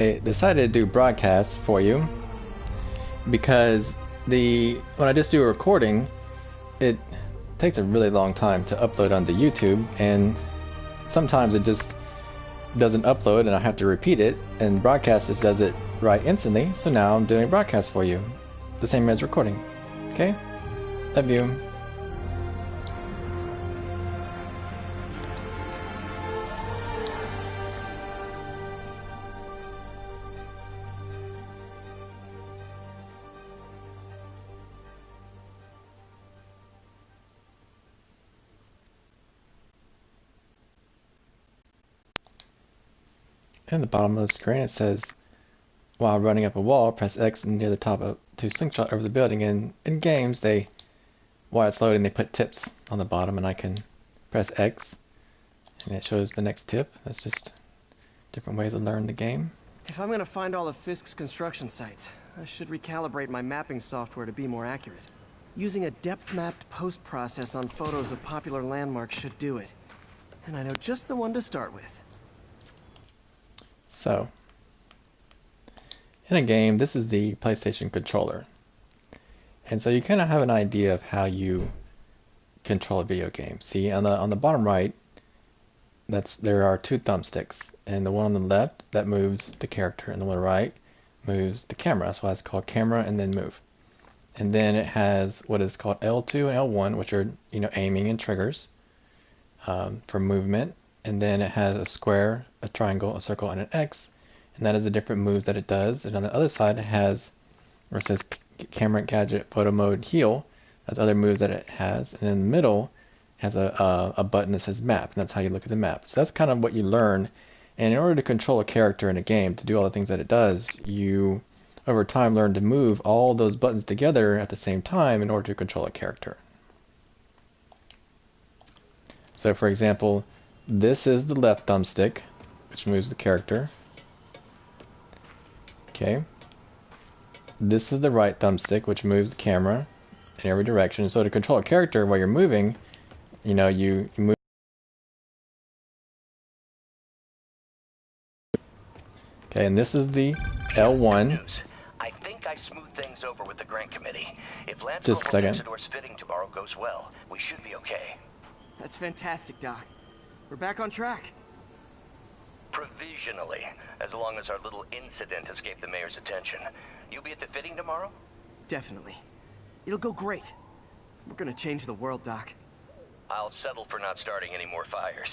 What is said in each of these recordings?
I decided to do broadcasts for you because when I just do a recording, it takes a really long time to upload onto YouTube, and sometimes it just doesn't upload and I have to repeat it, and broadcast just does it right instantly. So now I'm doing broadcast for you, the same as recording. Okay? Love you. And at the bottom of the screen it says, while running up a wall, press X near the top to slingshot over the building. And in games, while it's loading, they put tips on the bottom, and I can press X and it shows the next tip. That's just different ways to learn the game. If I'm going to find all of Fisk's construction sites, I should recalibrate my mapping software to be more accurate. Using a depth-mapped post-process on photos of popular landmarks should do it. And I know just the one to start with. So, in a game, this is the PlayStation controller. And so you kind of have an idea of how you control a video game. See, on the bottom right, there are two thumbsticks. And the one on the left, that moves the character, and the one on the right moves the camera. That's why it's called camera and then move. And then it has what is called L2 and L1, which are, aiming and triggers for movement. And then it has a square, a triangle, a circle, and an X, and that is the different moves that it does. And on the other side it has where it says camera, gadget, photo mode, heal. That's other moves that it has. And in the middle it has a button that says map, and that's how you look at the map. So that's kind of what you learn. And in order to control a character in a game, to do all the things that it does, you over time learn to move all those buttons together at the same time in order to control a character. So for example, this is the left thumbstick, which moves the character. Okay. This is the right thumbstick, which moves the camera in every direction. So to control a character while you're moving, you move. Okay, and this is the L1. I think I smoothed things over with the grant committee. If Lance Just a second. fitting tomorrow goes well, we should be okay. That's fantastic, Doc. We're back on track. Provisionally, as long as our little incident escaped the mayor's attention. You'll be at the fitting tomorrow? Definitely. It'll go great. We're gonna change the world, Doc. I'll settle for not starting any more fires.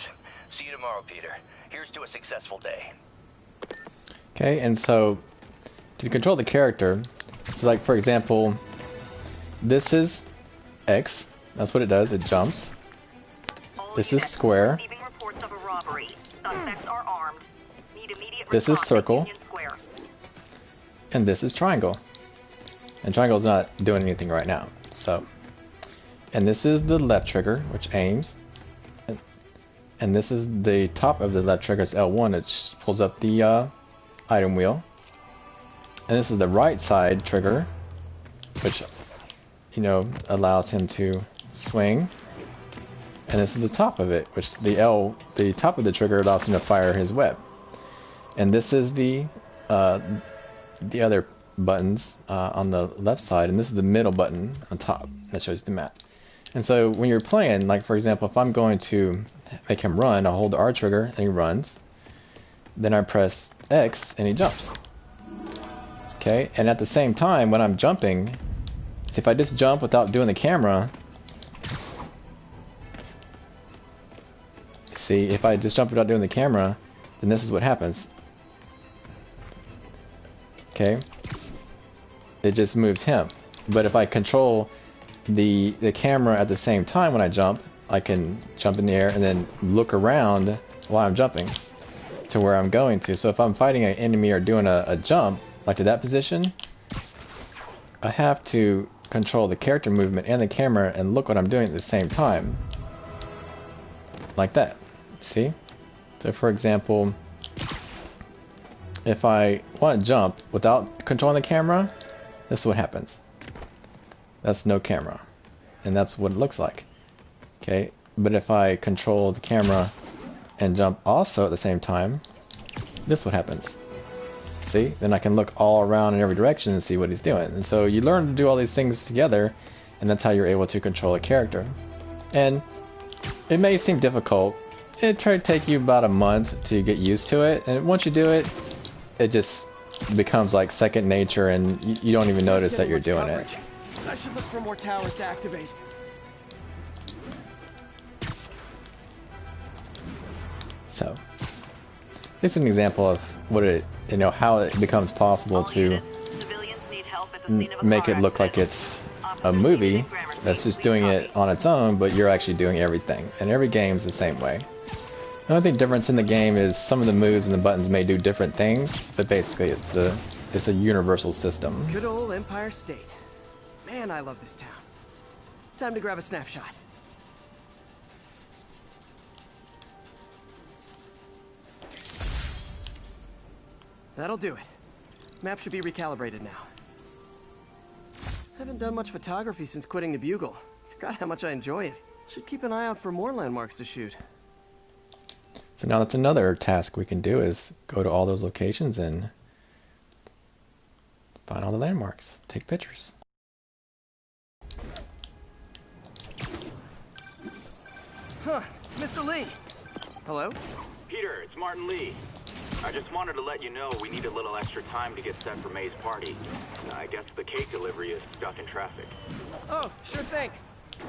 See you tomorrow, Peter. Here's to a successful day. Okay, and so to control the character, so like for example, this is X. That's what it does. It jumps. This is square. This is circle. And this is triangle. And triangle's not doing anything right now. So, and this is the left trigger, which aims. And this is the top of the left trigger, it's L1, it pulls up the item wheel. And this is the right side trigger, which, allows him to swing. And this is the top of it, which the top of the trigger allows him to fire his web. And this is the other buttons on the left side, and this is the middle button on top that shows the map. And so when you're playing, like for example, if I'm going to make him run, I'll hold the R trigger and he runs. Then I press X and he jumps. Okay, and at the same time when I'm jumping, if I just jump without doing the camera, see, if I just jump without doing the camera, then this is what happens. Okay, it just moves him. But if I control the camera at the same time when I jump, I can jump in the air and then look around while I'm jumping to where I'm going to. So if I'm fighting an enemy or doing a jump, like to that position, I have to control the character movement and the camera and look what I'm doing at the same time. Like that. See? So for example, if I want to jump without controlling the camera, this is what happens. That's no camera. And that's what it looks like. Okay, but if I control the camera and jump also at the same time, this is what happens. See? Then I can look all around in every direction and see what he's doing. And so you learn to do all these things together, and that's how you're able to control a character. And it may seem difficult. It try to take you about a month to get used to it, and once you do it, it just becomes like second nature, and you don't even notice that you're doing it. I should look for more towers to activate. So, this is an example of what it, how it becomes possible to make it look like it's a movie that's just doing it on its own, but you're actually doing everything. And every game's the same way. The only difference in the game is some of the moves and the buttons may do different things, but basically it's a universal system. Good old Empire State. Man, I love this town. Time to grab a snapshot. That'll do it. Map should be recalibrated now. Haven't done much photography since quitting the Bugle. Forgot how much I enjoy it. Should keep an eye out for more landmarks to shoot. So now that's another task we can do, is go to all those locations and find all the landmarks. Take pictures. Huh, it's Mr. Lee. Hello? Peter, it's Martin Lee. I just wanted to let you know we need a little extra time to get set for May's party. I guess the cake delivery is stuck in traffic. Oh, sure thing.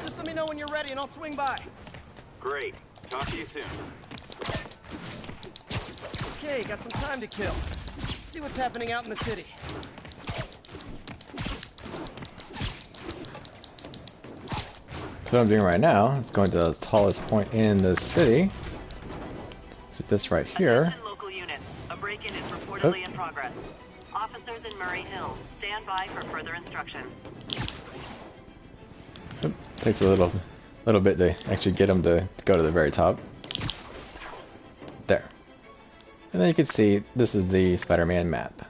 Just let me know when you're ready and I'll swing by. Great. Talk to you soon. Okay, got some time to kill. See what's happening out in the city. So what I'm doing right now is going to the tallest point in the city, which is this right here. Attention local units. A break-in is reportedly in progress. Officers in Murray Hill, stand by for further instruction. Takes a little bit to actually get them to go to the very top. There. And then you can see this is the Spider-Man map.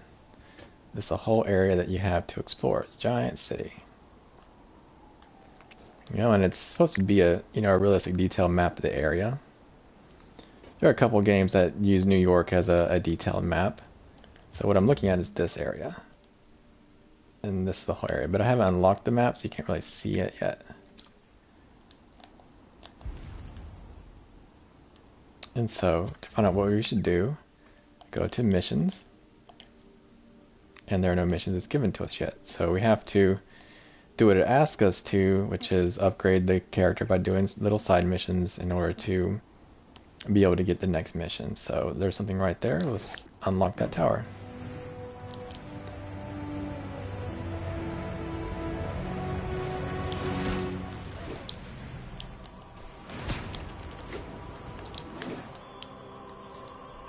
This is the whole area that you have to explore. It's a giant city. And it's supposed to be a a realistic detailed map of the area. There are a couple games that use New York as a detailed map. So what I'm looking at is this area. And this is the whole area. But I haven't unlocked the map, so you can't really see it yet. And so, to find out what we should do, go to missions. And there are no missions that's given to us yet. So we have to do what it asks us to, which is upgrade the character by doing little side missions in order to be able to get the next mission. So there's something right there. Let's unlock that tower.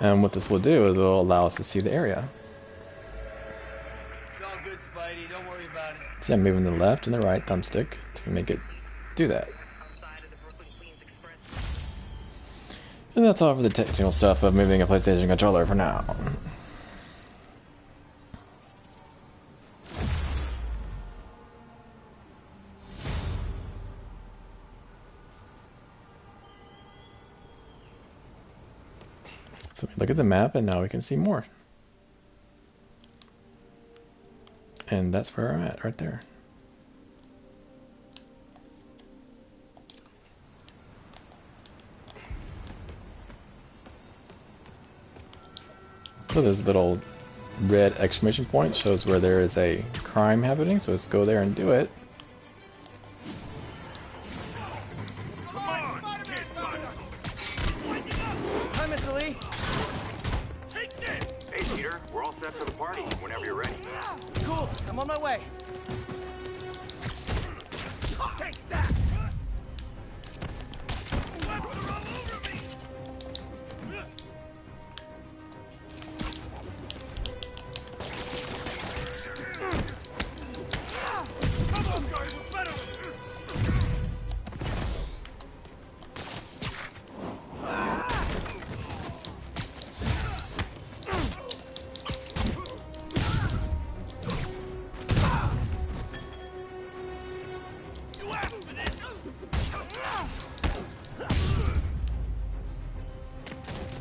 And what this will do is it will allow us to see the area. It's all good, Spidey. Don't worry about it. So I'm moving the left and the right thumbstick to make it do that. And that's all for the technical stuff of moving a PlayStation controller for now. So look at the map and now we can see more. And that's where I'm at, right there. So this little red exclamation point shows where there is a crime happening, so let's go there and do it. Hi, Mr. Lee. Hey, Peter, we're all set for the party whenever you're ready. Cool, I'm on my way. Take that!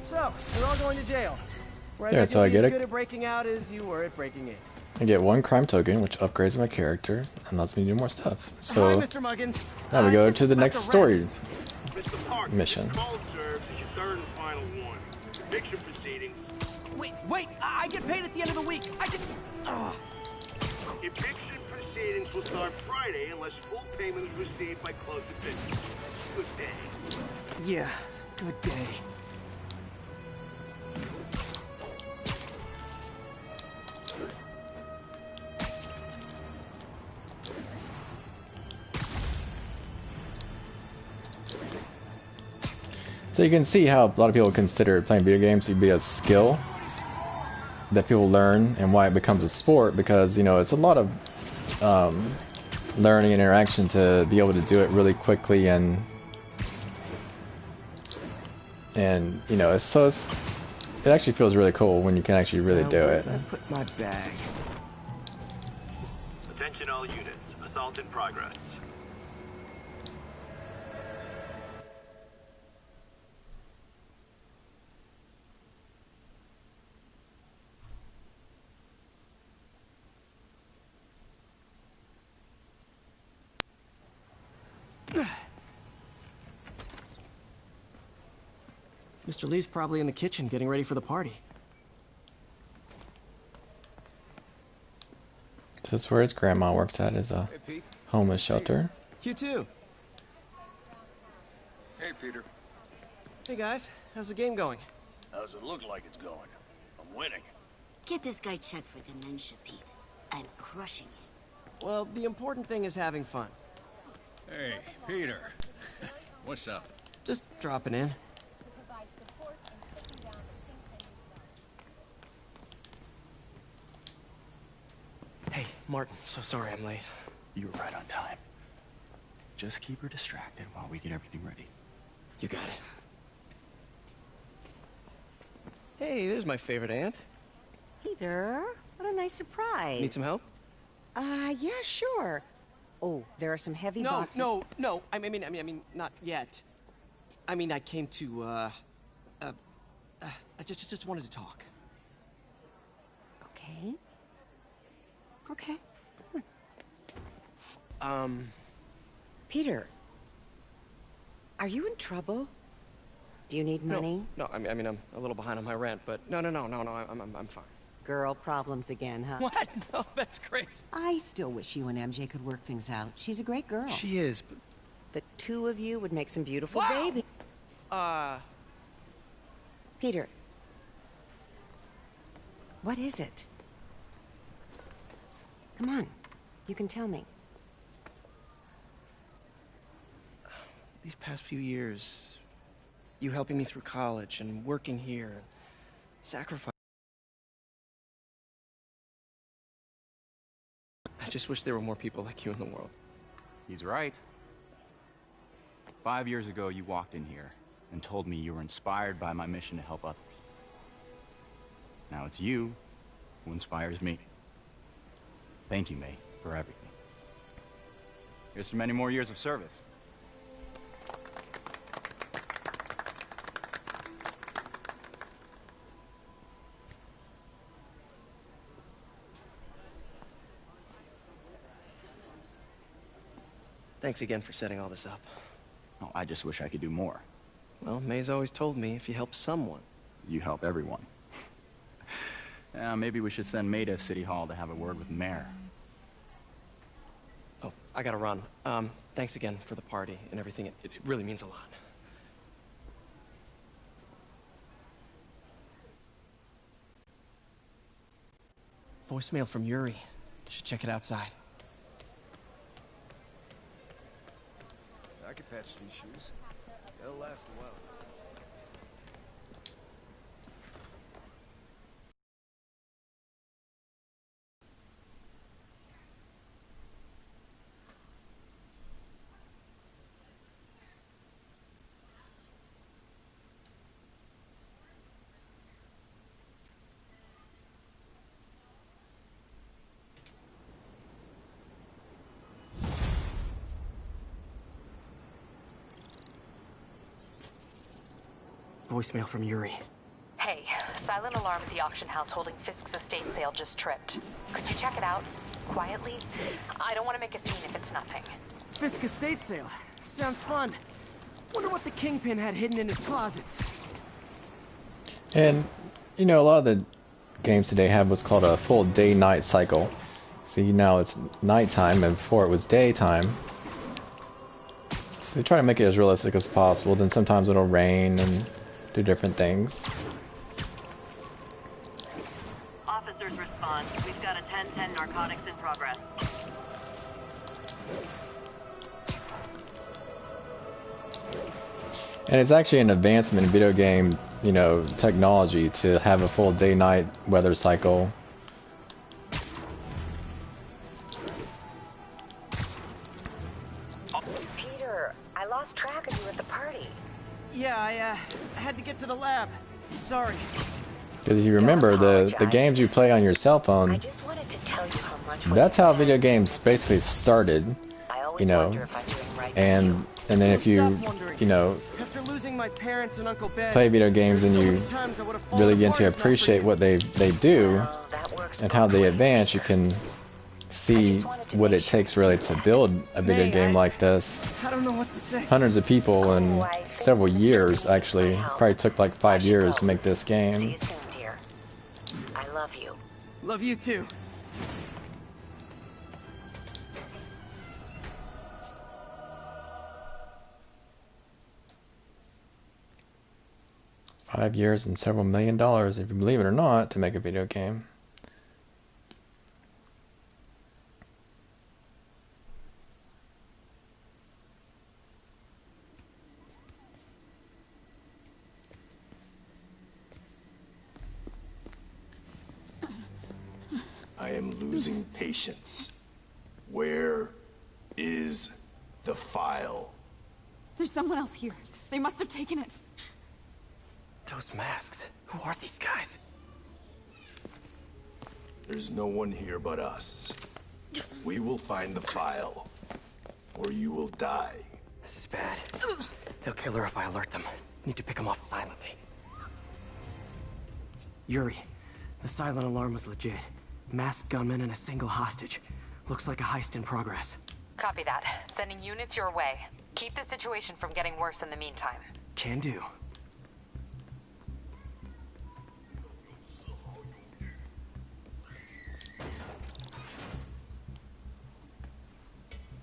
So, we're all going to jail. There, so I get as good at breaking out as you were at breaking in. I get 1 crime token, which upgrades my character and lets me do more stuff. Hi, So Mr. Muggins. now we go This to is the about next the story Mr. Parker, mission. call serves is your third and final one. Eviction proceedings. Wait, I get paid at the end of the week. I get... Oh. Eviction proceedings will start Friday unless full payment is received by close of business. Good day. Yeah, good day. So you can see how a lot of people consider playing video games to be a skill that people learn, and why it becomes a sport, because, you know, it's a lot of learning and interaction to be able to do it really quickly, and you know, it actually feels really cool when you can actually really do it. I put my bag. Attention all units. Assault in progress. Mr. Lee's probably in the kitchen getting ready for the party. That's where his grandma works at, is a homeless shelter. You too. Hey, Peter. Hey guys, how's the game going? How's it look like it's going? I'm winning. Get this guy checked for dementia, Pete. I'm crushing him. Well, the important thing is having fun. Hey, Peter. What's up? Just dropping in. Hey, Martin, so sorry I'm late. You were right on time. Just keep her distracted while we get everything ready. You got it. Hey, there's my favorite aunt. Peter, what a nice surprise. Need some help? Yeah, sure. Oh, there are some heavy boxes. No. I mean, not yet. I mean, I came to, I just wanted to talk. Okay. Okay. Peter, are you in trouble? Do you need money? No, I mean, I'm a little behind on my rent, but no, I'm fine. Girl problems again, huh? What? No, that's crazy. I still wish you and MJ could work things out. She's a great girl. She is. But... The two of you would make some beautiful Wow! baby. Peter. What is it? Come on. You can tell me. These past few years, you helping me through college and working here, sacrifice. I just wish there were more people like you in the world. He's right. 5 years ago, you walked in here and told me you were inspired by my mission to help others. Now it's you who inspires me. Thank you, May, for everything. Here's to many more years of service. Thanks again for setting all this up. Oh, I just wish I could do more. Well, May's always told me if you help someone... You help everyone. Maybe we should send May to City Hall to have a word with the mayor. Oh, I gotta run. Thanks again for the party and everything. It really means a lot. Voicemail from Yuri. Should check it outside. I could patch these shoes. They'll last a while. Voicemail from Yuri. Hey, Silent alarm at the auction house holding Fisk's estate sale just tripped. Could you check it out? Quietly? I don't want to make a scene if it's nothing. Fisk estate sale. Sounds fun. Wonder what the Kingpin had hidden in his closets. And, you know, a lot of the games today have what's called a full day-night cycle. See, now it's nighttime, and before it was daytime. So they try to make it as realistic as possible. Then sometimes it'll rain and do different things. Officers respond. We've got a 10-10 narcotics in progress. And it's actually an advancement in video game, you know, technology to have a full day-night weather cycle. Peter, I lost track of you at the party. Yeah, I had to get to the lab. Sorry. Because if you remember, the games you play on your cell phone, I just wanted to tell you how much that's how video games basically started, you know, and then if you know, After losing my parents and Uncle Ben, play video games and you so many times I would've fallen really get apart to if not for appreciate you. what they do and how they advance, you can see what it takes really to build a video game like this. I don't know what to say. Hundreds of people in several years, actually. Probably took like 5 years to make this See game. you soon, dear. I love you. Love you too. $5 years and several $1,000,000, if you believe it or not, to make a video game. I am losing patience. Where is the file? There's someone else here. They must have taken it. Those masks. Who are these guys? There's no one here but us. We will find the file, or you will die. This is bad. They'll kill her if I alert them. Need to pick them off silently. Yuri, the silent alarm was legit. Masked gunmen and a single hostage. Looks like a heist in progress. Copy that. Sending units your way. Keep the situation from getting worse in the meantime. Can do.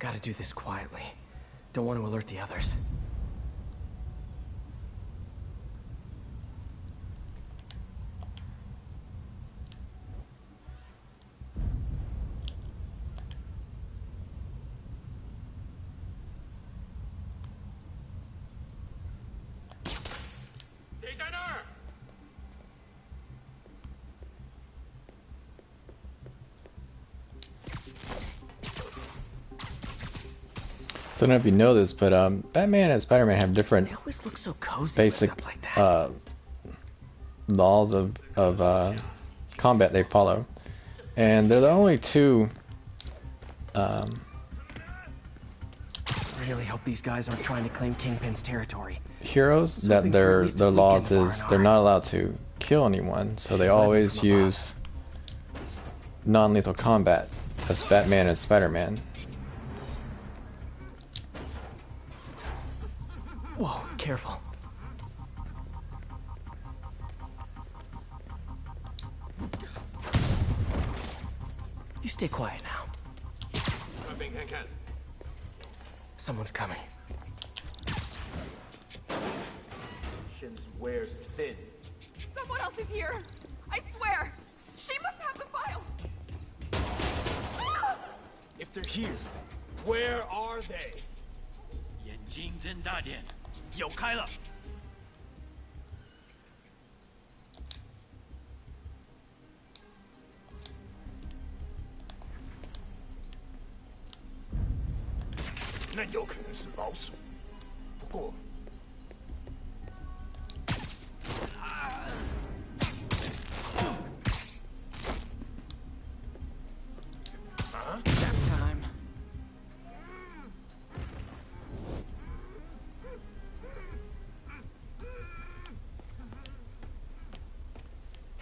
Gotta do this quietly. Don't want to alert the others. So I don't know if you know this, but Batman and Spider-Man have different always look so cozy basic like that. laws of combat they follow, and they're the only two. Really hope these guys aren't trying to claim Kingpin's territory. Heroes that their laws is they're not allowed to kill anyone, so they always use non-lethal combat. That's Batman and Spider-Man. Whoa, careful. You stay quiet now. Someone's coming. Wears thin. Someone else is here. I swear. She must have the file. If they're here, where are they? 眼睛睁大点，有开了。那有可能是老鼠，不过。 That time.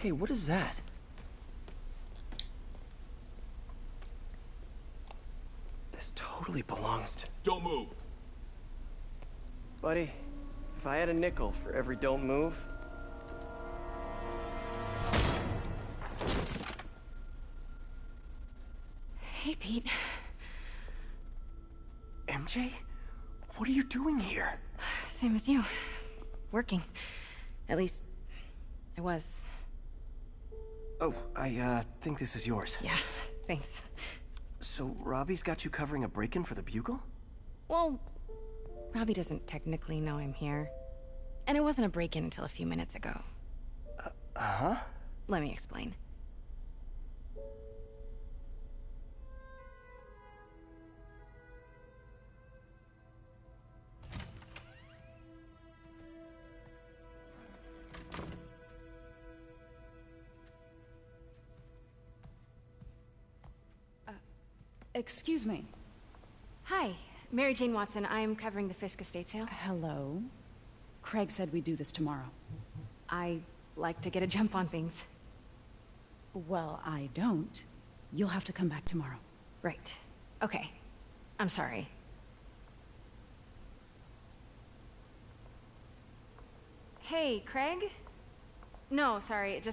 Hey, what is that? This totally belongs to... Don't move! Buddy, if I had a nickel for every don't move... Hey, Pete. MJ? What are you doing here? Same as you. Working. At least, I was. Oh, I think this is yours. Yeah, thanks. So, Robbie's got you covering a break-in for the Bugle? Well, Robbie doesn't technically know I'm here. And it wasn't a break-in until a few minutes ago. Huh? Let me explain. Excuse me. Hi, Mary Jane Watson. I'm covering the Fisk estate sale. Hello. Craig said we'd do this tomorrow. I like to get a jump on things. Well, I don't. You'll have to come back tomorrow. Right. Okay. I'm sorry. Hey, Craig? No, sorry, it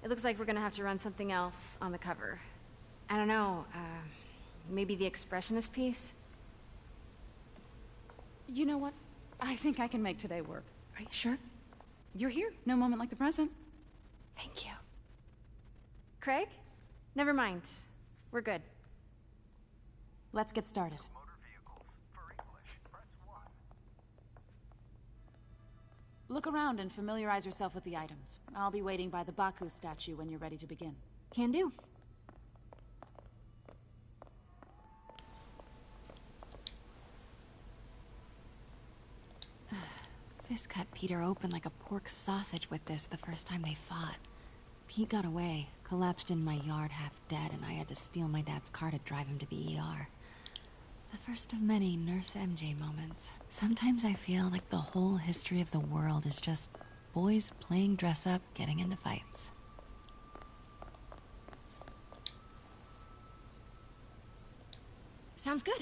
looks like we're gonna have to run something else on the cover. I don't know, maybe the expressionist piece? You know what? I think I can make today work. Are you sure? You're here. No moment like the present. Thank you. Craig? Never mind. We're good. Let's get started. Look around and familiarize yourself with the items. I'll be waiting by the Baku statue when you're ready to begin. Can do. Fisk cut Peter open like a pork sausage with this the first time they fought. Pete got away, collapsed in my yard half dead, and I had to steal my dad's car to drive him to the ER. The first of many Nurse MJ moments. Sometimes I feel like the whole history of the world is just boys playing dress-up, getting into fights. Sounds good.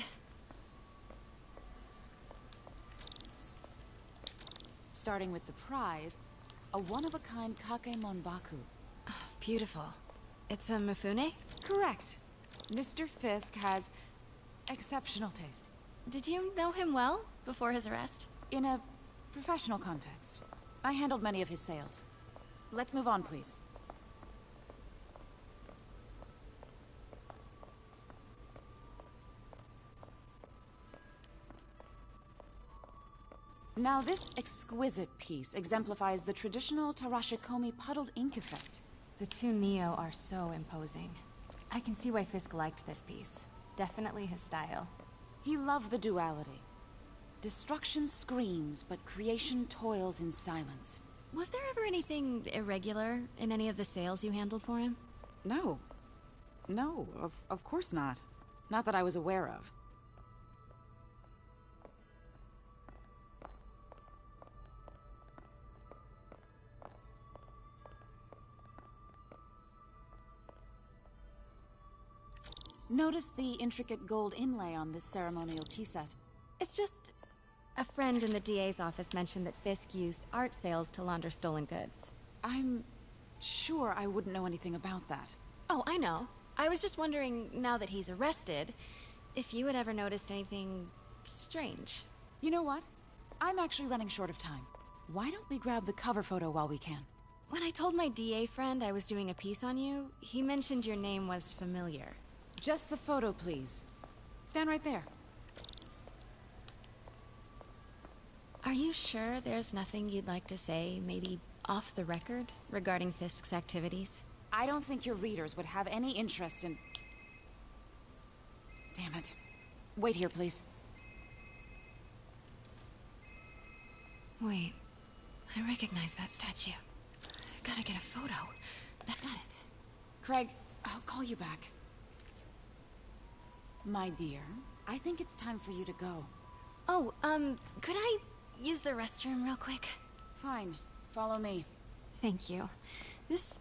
Starting with the prize, a one-of-a-kind Kakemon Baku. Oh, beautiful. It's a Mifune? Correct. Mr. Fisk has exceptional taste. Did you know him well before his arrest? In a professional context. I handled many of his sales. Let's move on, please. Now, this exquisite piece exemplifies the traditional Tarashikomi puddled ink effect. The two Neo are so imposing. I can see why Fisk liked this piece. Definitely his style. He loved the duality. Destruction screams, but creation toils in silence. Was there ever anything irregular in any of the sales you handled for him? No. No, of course not. Not that I was aware of. Notice the intricate gold inlay on this ceremonial tea set. It's just... a friend in the DA's office mentioned that Fisk used art sales to launder stolen goods. I'm sure I wouldn't know anything about that. Oh, I know. I was just wondering, now that he's arrested, if you had ever noticed anything strange. You know what? I'm actually running short of time. Why don't we grab the cover photo while we can? When I told my DA friend I was doing a piece on you, he mentioned your name was familiar. Just the photo, please. Stand right there. Are you sure there's nothing you'd like to say, maybe off the record, regarding Fisk's activities? I don't think your readers would have any interest in... Damn it. Wait here, please. Wait. I recognize that statue. Gotta get a photo. Got it. Craig, I'll call you back. My dear, I think it's time for you to go. Oh, could I use the restroom real quick? Fine. Follow me. Thank you. This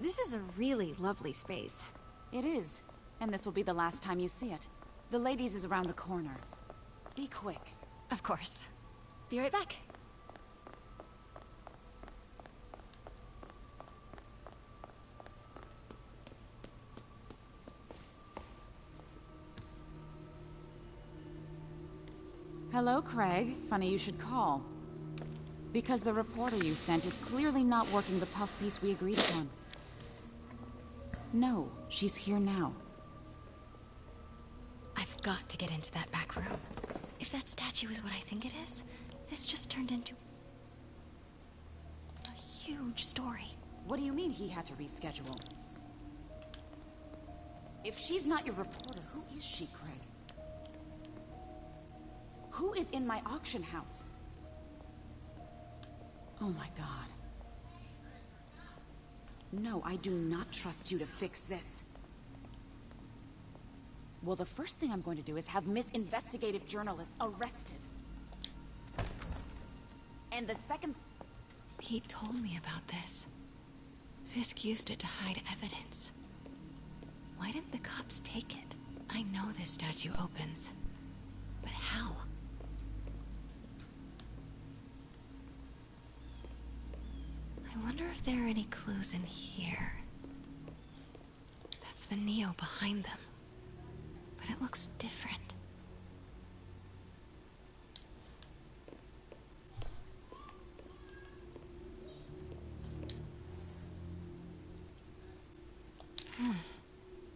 is a really lovely space. It is. And this will be the last time you see it. The ladies is around the corner. Be quick. Of course. Be right back. Hello, Craig. Funny you should call. Because the reporter you sent is clearly not working the puff piece we agreed upon. No, she's here now. I've got to get into that back room. If that statue is what I think it is, this just turned into a huge story. What do you mean he had to reschedule? If she's not your reporter, who is she, Craig? Who is in my auction house? Oh my god. No, I do not trust you to fix this. Well, the first thing I'm going to do is have Miss Investigative Journalist arrested. And the second... Pete told me about this. Fisk used it to hide evidence. Why didn't the cops take it? I know this statue opens. But how? I wonder if there are any clues in here. That's the Neo behind them. But it looks different.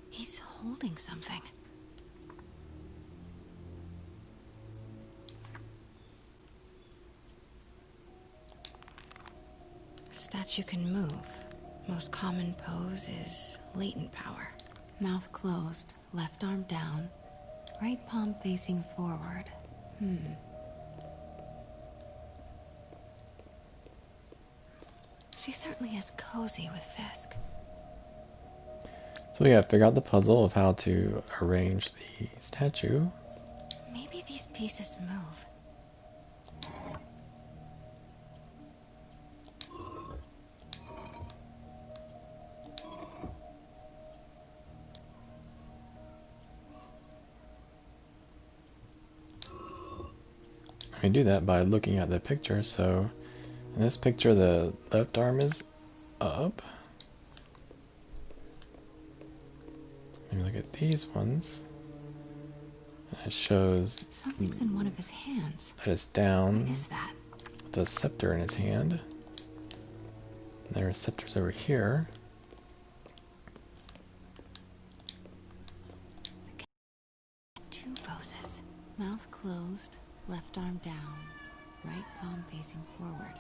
He's holding something. Statue can move. Most common pose is latent power. Mouth closed, left arm down, right palm facing forward. She certainly is cozy with Fisk. So we gotta figure out the puzzle of how to arrange the statue. Maybe these pieces move. I can do that by looking at the picture. So in this picture, the left arm is up. Maybe look at these ones. It shows something's in one of his hands. That is down. What is that? With a scepter in his hand. And there are scepters over here. Two poses. Mouth closed, left arm down, right palm facing forward.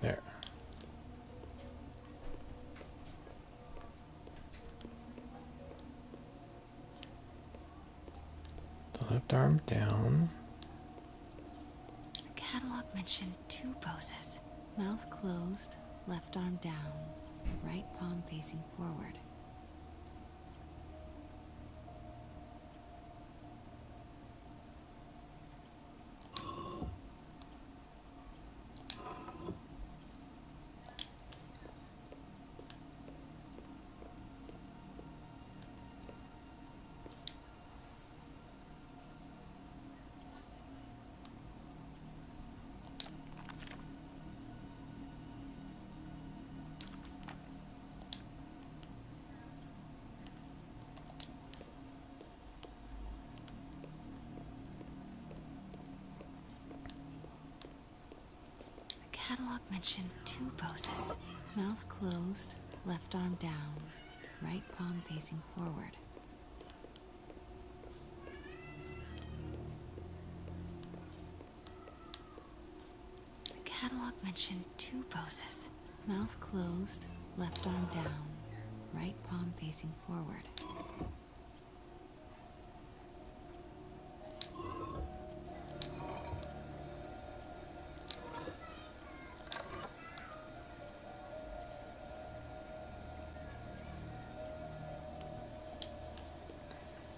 There. The left arm down. The catalog mentioned two poses. Mouth closed, left arm down, right palm facing forward. Catalog mentioned two poses. Mouth closed, left arm down, right palm facing forward. The catalog mentioned two poses. Mouth closed, left arm down, right palm facing forward.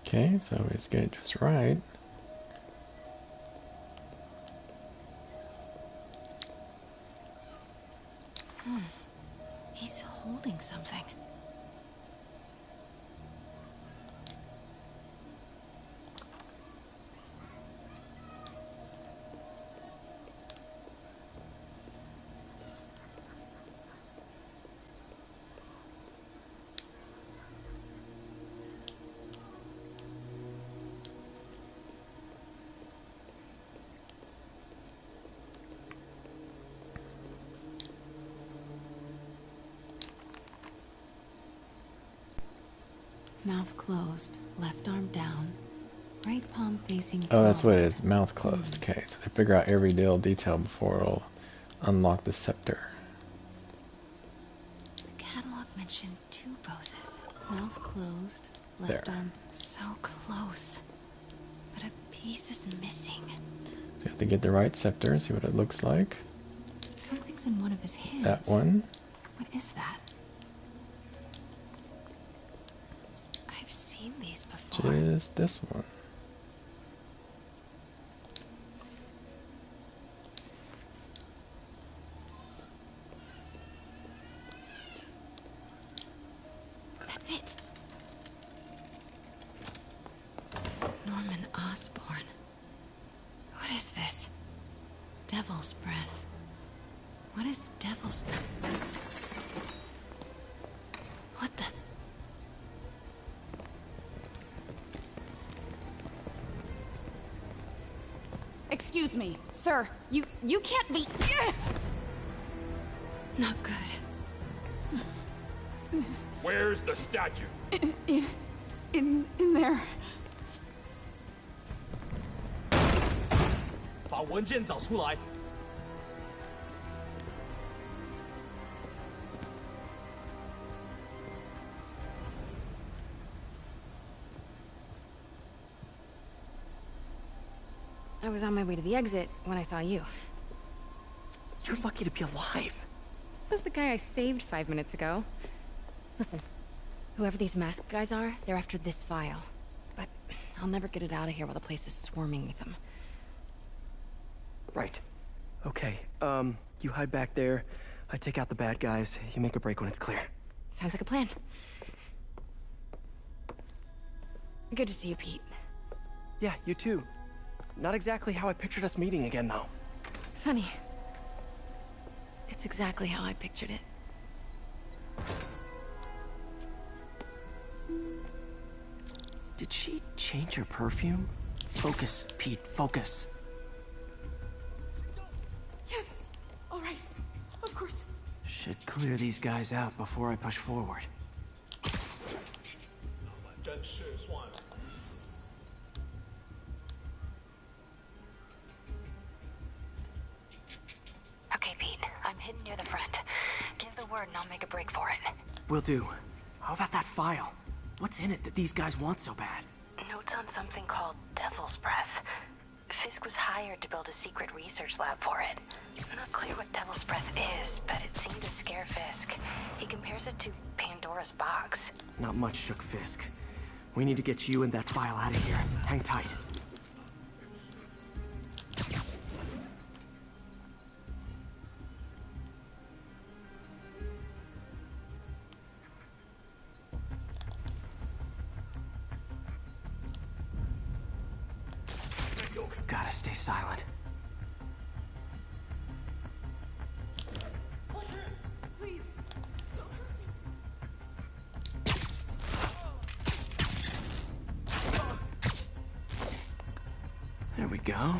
Okay, so let's get it just right. He's holding something. Mouth closed, left arm down, right palm facing Oh, that's forward. what it is. Mouth closed. Okay, so they figure out every little detail before it'll unlock the scepter. The catalog mentioned 2 poses. Mouth closed, left There. arm so close. But a piece is missing. So you have to get the right scepter, see what it looks like. Something's in one of his hands. That one. What is that? I've seen these before. Just this one. That's it. Norman Osborn. What is this? Devil's breath. What is devil's... What the... Excuse me, sir. You can't be... Not good. Where's the statue? In there. 把文件找出来。 I was on my way to the exit when I saw you. You're lucky to be alive. Says the guy I saved 5 minutes ago. Listen, whoever these masked guys are, they're after this file. But I'll never get it out of here while the place is swarming with them. Right. Okay, you hide back there. I take out the bad guys. You make a break when it's clear. Sounds like a plan. Good to see you, Pete. Yeah, you too. Not exactly how I pictured us meeting again, though. Funny. It's exactly how I pictured it. Did she change her perfume? Focus, Pete, focus. Yes. All right. Of course. Should clear these guys out before I push forward. 真是算了。 Okay, Pete. I'm hidden near the front. Give the word and I'll make a break for it. Will do. How about that file? What's in it that these guys want so bad? Notes on something called Devil's Breath. Fisk was hired to build a secret research lab for it. Not clear what Devil's Breath is, but it seemed to scare Fisk. He compares it to Pandora's box. Not much shook Fisk. We need to get you and that file out of here. Hang tight. Gotta stay silent. Please. Don't hurt me. There we go.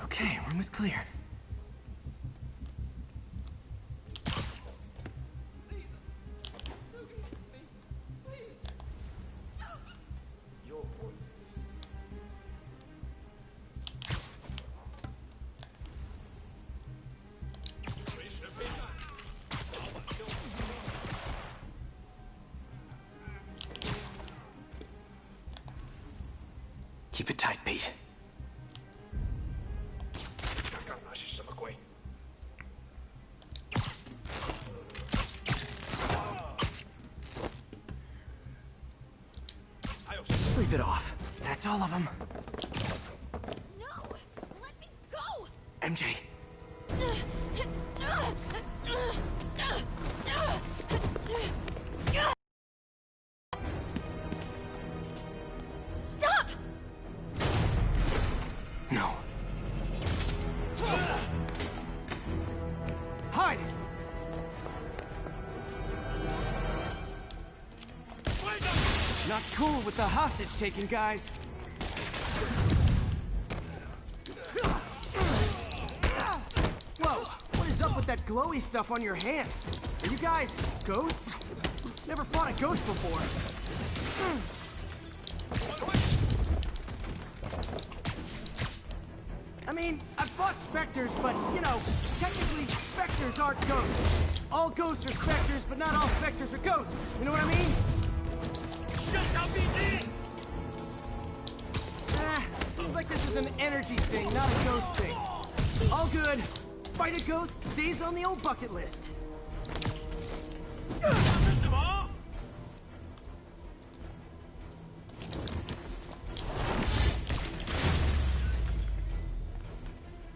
Okay, room is clear. Keep it tight, Pete. 刚刚那是什么鬼？ Sleep it off. That's all of them. No! Let me go! MJ. Stop! No. Hide! Not cool with the hostage taking, guys. Whoa, what is up with that glowy stuff on your hands? Are you guys ghosts? Never fought a ghost before. I mean, I've fought specters, but, you know, technically, specters aren't ghosts. All ghosts are specters, but not all specters are ghosts. You know what I mean? Seems like this is an energy thing, not a ghost thing. All good. Fight a ghost stays on the old bucket list.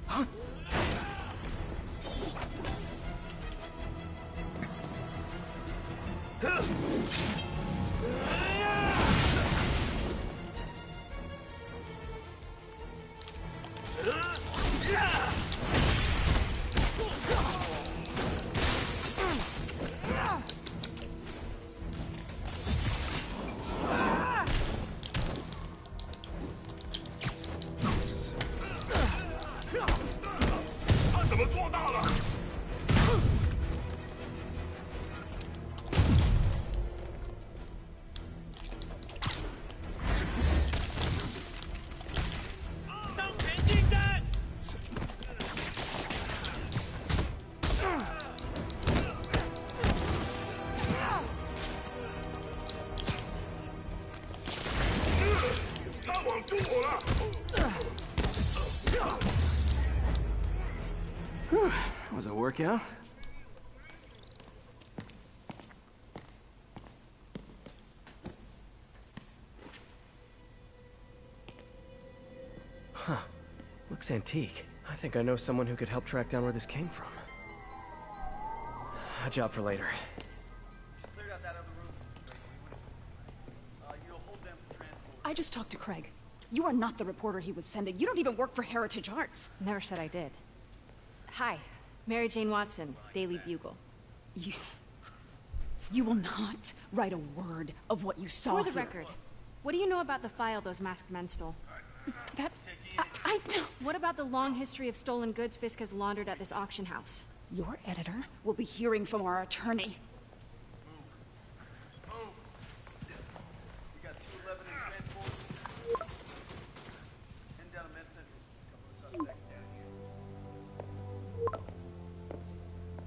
Huh? 住我了！ Was it a workout? Huh. Looks antique. I think I know someone who could help track down where this came from. A job for later. I just talked to Craig. You are not the reporter he was sending. You don't even work for Heritage Arts. Never said I did. Hi, Mary Jane Watson, Daily Bugle. You will not write a word of what you saw For the here. record, what do you know about the file those masked men stole? I don't... What about the long history of stolen goods Fisk has laundered at this auction house? Your editor will be hearing from our attorney.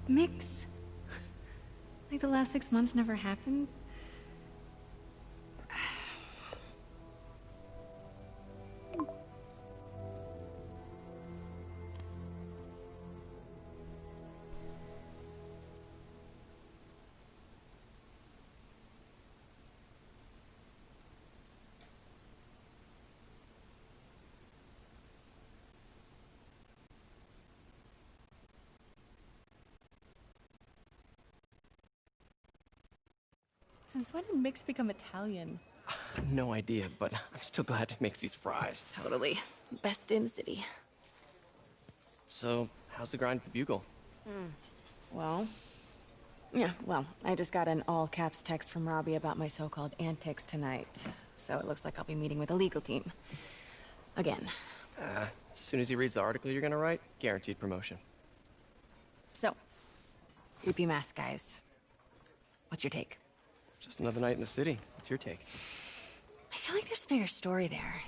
Mix? Like the last 6 months never happened? Since when did Mix become Italian? No idea, but I'm still glad he makes these fries. Totally. Best in the city. So, how's the grind at the Bugle? Well, I just got an all-caps text from Robbie about my so-called antics tonight. So it looks like I'll be meeting with the legal team. Again. As soon as he reads the article you're gonna write, guaranteed promotion. So, creepy mask guys. What's your take? Just another night in the city. What's your take? I feel like there's a bigger story there.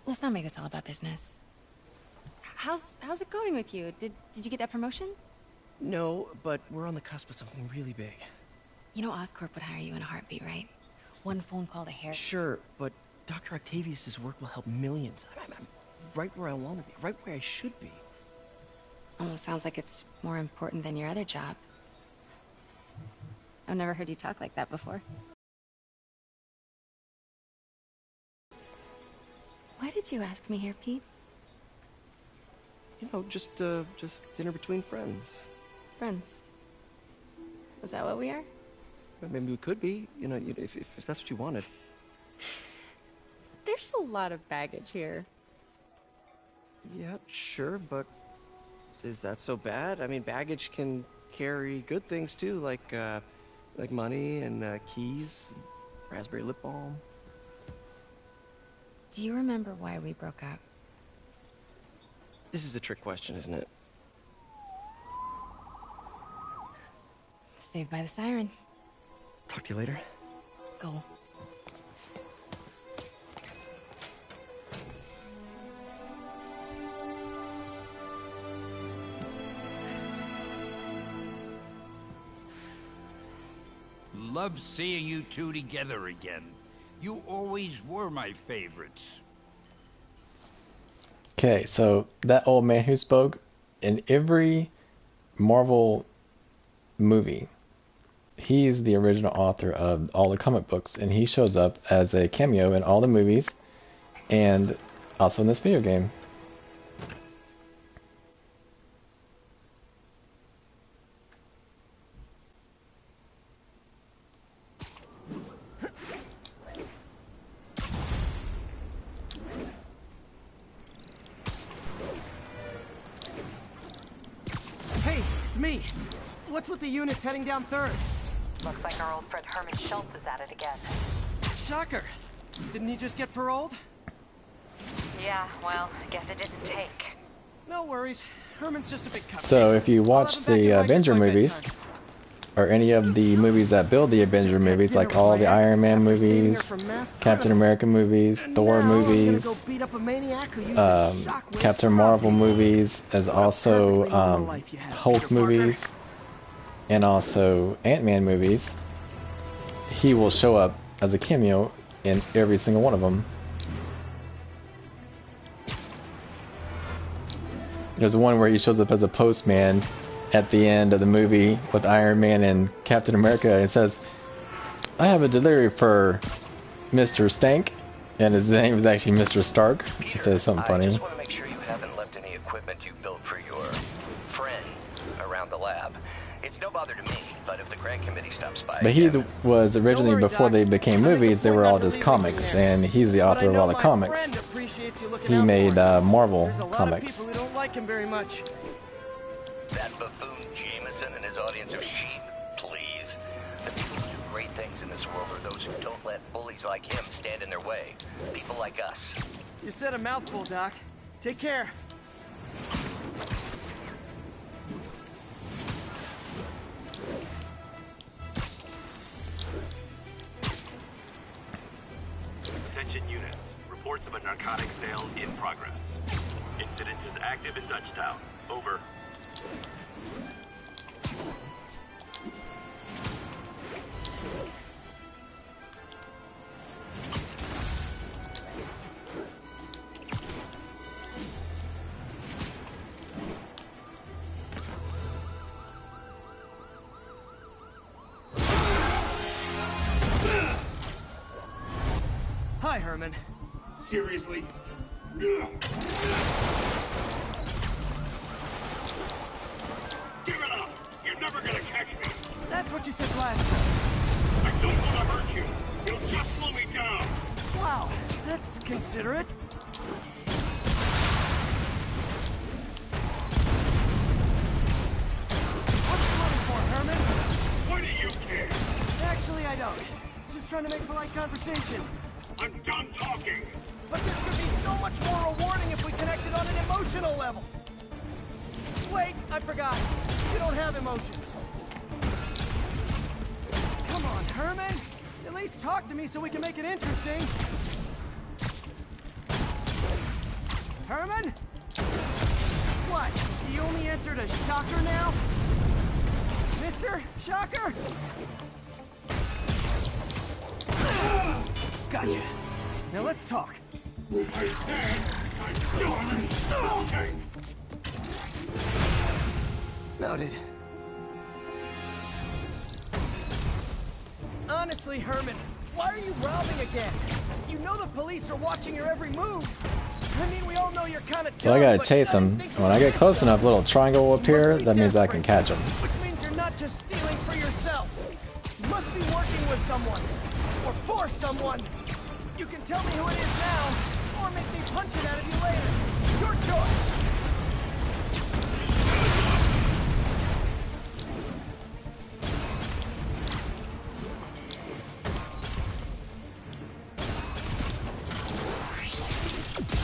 Let's not make this all about business. How's it going with you? Did you get that promotion? No, but we're on the cusp of something really big. You know Oscorp would hire you in a heartbeat, right? one phone call to Harry. Sure, but Dr. Octavius's work will help millions. I'm right where I want to be, right where I should be. Almost sounds like it's more important than your other job. I've never heard you talk like that before. Why did you ask me here, Pete? You know, just dinner between friends. Friends. Is that what we are? Maybe we could be, you know, if that's what you wanted. There's a lot of baggage here. Yeah, sure, but is that so bad? I mean, baggage can carry good things too, like money and keys, raspberry lip balm. Do you remember why we broke up? This is a trick question, isn't it? Saved by the siren. Talk to you later. Go. Love seeing you two together again. You always were my favorites. Okay, so that old man who spoke, in every Marvel movie, he's the original author of all the comic books, and he shows up as a cameo in all the movies and also in this video game. Hey, it's me. What's with the units heading down 3rd? Looks like our old friend Herman Schultz is at it again. Shocker. Didn't he just get paroled? Yeah, well, I guess it didn't take. No worries. Herman's just a big cupcake. So if you watch the Avenger movies, or any of the movies that build the Avenger movies, like all the Iron Man movies, Captain America movies, Thor movies, Captain Marvel movies, as also Hulk movies, and also Ant-Man movies, he will show up as a cameo in every single one of them. There's one where he shows up as a postman at the end of the movie with Iron Man and Captain America, and says, "I have a delivery for Mr. Stank," and his name is actually Mr. Stark. He says something funny. I just want to make sure you haven't left any equipment you built for your friend around the lab. It's no bother to me, but if the grant committee stops by... But he was originally, before they became movies, they were all just comics, and he's the author of all the comics. He made Marvel comics. People who don't like him very much. That buffoon Jameson and his audience of sheep, please. The people who do great things in this world are those who don't let bullies like him stand in their way. People like us. You said a mouthful, Doc. Take care. Attention units. Reports of a narcotics sale in progress. Incident is active in Dutchtown. Over. Hi, Herman. Seriously? Give it up! You're never gonna catch me! That's what you said last time. I don't want to hurt you! You'll just slow me down! Wow, that's considerate. What's the money for, Herman? Why do you care? Actually, I don't. Just trying to make polite conversation. I'm done talking! But this could be so much more rewarding if we connected on an emotional level. Wait, I forgot. You don't have emotions. Come on, Herman. At least talk to me so we can make it interesting. Herman? What? You only answered a shocker now? Mr. Shocker? Gotcha. Now let's talk. Noted. Honestly, Herman, why are you robbing again? You know the police are watching your every move. I mean, we all know you're kind of So I gotta chase him. When I get close enough, little triangle will appear. That means I can catch him. Which means you're not just stealing for yourself. You must be working with someone. Or for someone. You can tell me who it is now, or make me punch it out of you later. Your choice.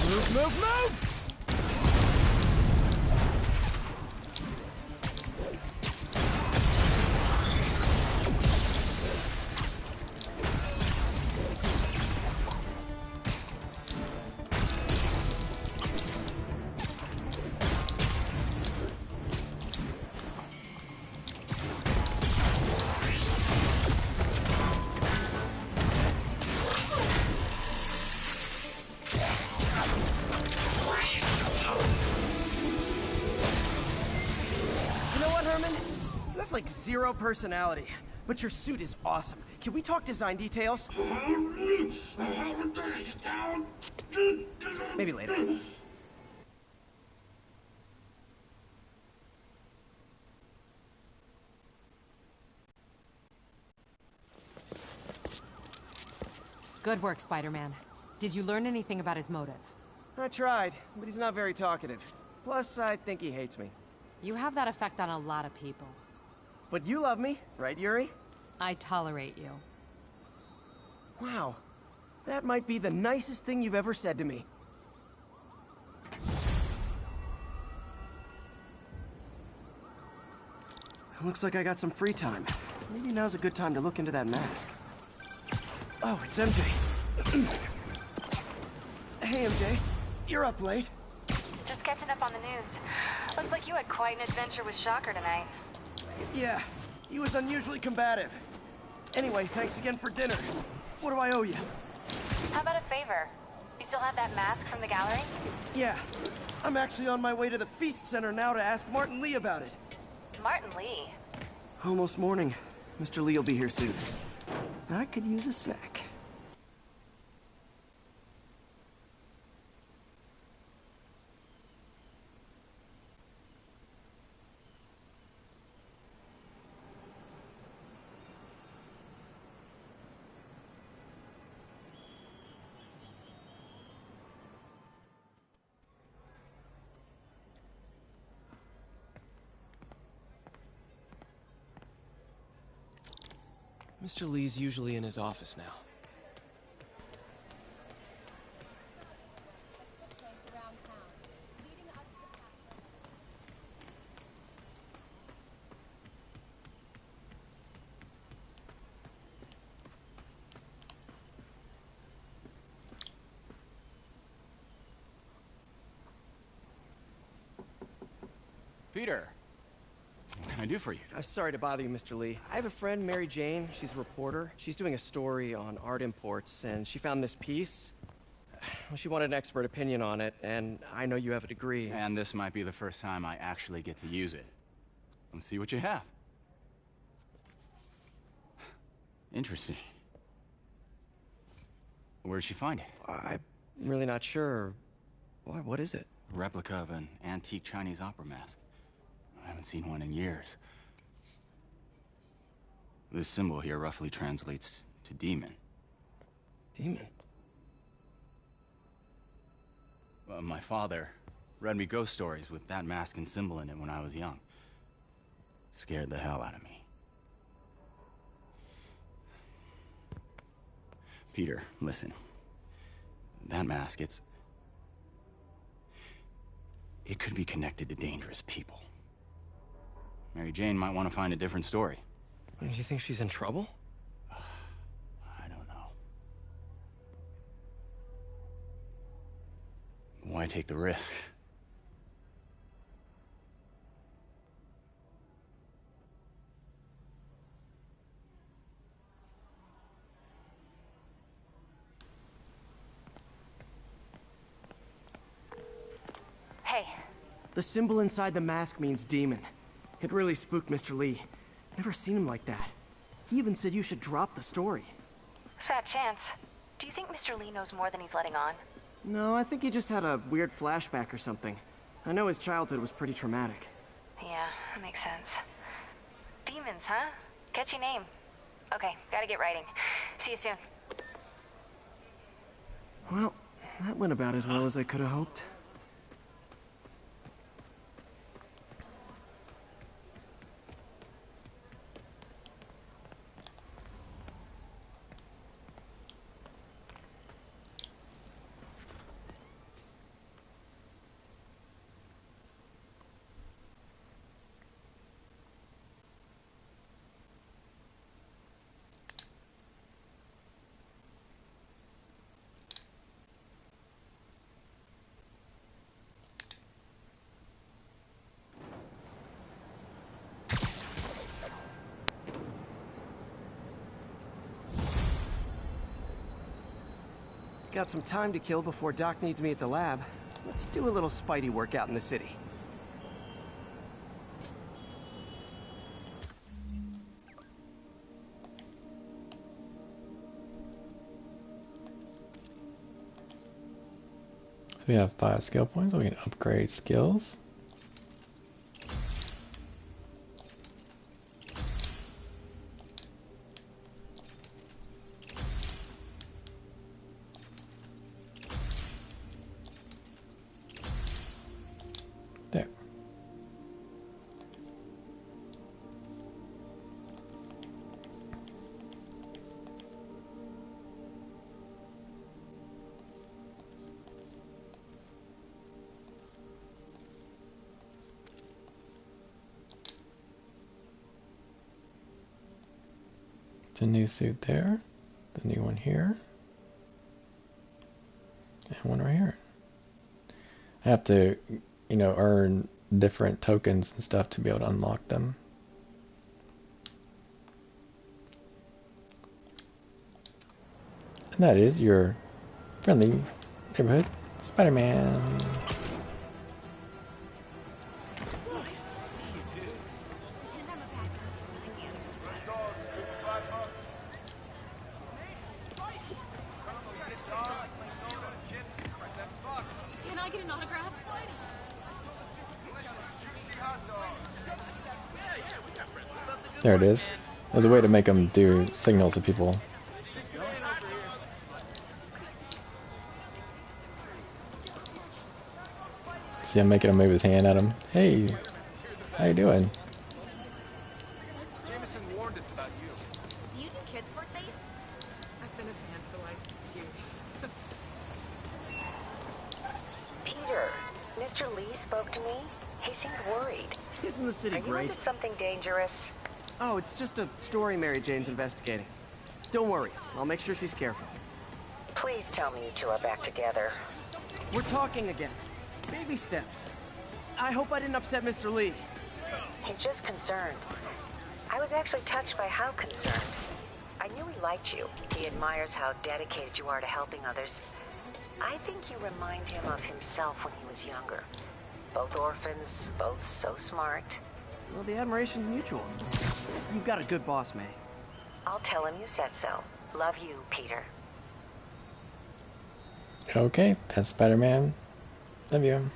Move, move, move! Like zero personality, but your suit is awesome. Can we talk design details? Maybe later. Good work, Spider-Man. Did you learn anything about his motive? I tried, but he's not very talkative. Plus, I think he hates me. You have that effect on a lot of people. But you love me, right, Yuri? I tolerate you. Wow. That might be the nicest thing you've ever said to me. Looks like I got some free time. Maybe now's a good time to look into that mask. Oh, it's MJ. Hey, MJ. You're up late. Just catching up on the news. Looks like you had quite an adventure with Shocker tonight. Yeah, he was unusually combative. Anyway, thanks again for dinner. What do I owe you? How about a favor? You still have that mask from the gallery? Yeah. I'm actually on my way to the Feast Center now to ask Martin Lee about it. Martin Lee? Almost morning. Mr. Lee will be here soon. I could use a snack. Mr. Lee's usually in his office now. Peter, what can I do for you? I'm sorry to bother you, Mr. Lee. I have a friend, Mary Jane. She's a reporter. She's doing a story on art imports, and she found this piece. Well, she wanted an expert opinion on it, and I know you have a degree. And this might be the first time I actually get to use it. Let's see what you have. Interesting. Where did she find it? I'm really not sure. Why, what is it? A replica of an antique Chinese opera mask. I haven't seen one in years. This symbol here roughly translates to demon. Demon? My father read me ghost stories with that mask and symbol in it when I was young. Scared the hell out of me. Peter, listen. That mask, it could be connected to dangerous people. Mary Jane might want to find a different story. Do you think she's in trouble? I don't know. Why take the risk? Hey. The symbol inside the mask means demon. It really spooked Mr. Lee. Never seen him like that. He even said you should drop the story. Fat chance. Do you think Mr. Lee knows more than he's letting on? No, I think he just had a weird flashback or something. I know his childhood was pretty traumatic. Yeah, that makes sense. Demons, huh? Catchy name. Okay, gotta get writing. See you soon. Well, that went about as well as I could have hoped. Got some time to kill before Doc needs me at the lab. Let's do a little Spidey workout in the city. So we have 5 skill points, so we can upgrade skills. There. It's a new suit there, the new one here, and one right here. I have to, you know, earn different tokens and stuff to be able to unlock them. And that is your friendly neighborhood Spider-Man. Can I get an autograph? There it is. There's a way to make them do signals to people. See, I'm making him move his hand at him. Hey, how you doing? Jameson warned us about you. Do you do kids' birthdays? I've been a fan for like years. Peter, Mr. Lee spoke to me. He seemed worried. Isn't the city Are you great? into something dangerous? Oh, it's just a story Mary Jane's investigating. Don't worry, I'll make sure she's careful. Please tell me you two are back together. We're talking again. Baby steps. I hope I didn't upset Mr. Lee. He's just concerned. I was actually touched by how concerned. I knew he liked you. He admires how dedicated you are to helping others. I think you remind him of himself when he was younger. Both orphans, both so smart. Well, the admiration's mutual. You've got a good boss, May. I'll tell him you said so. Love you, Peter. Okay, that's Spider-Man. Love you.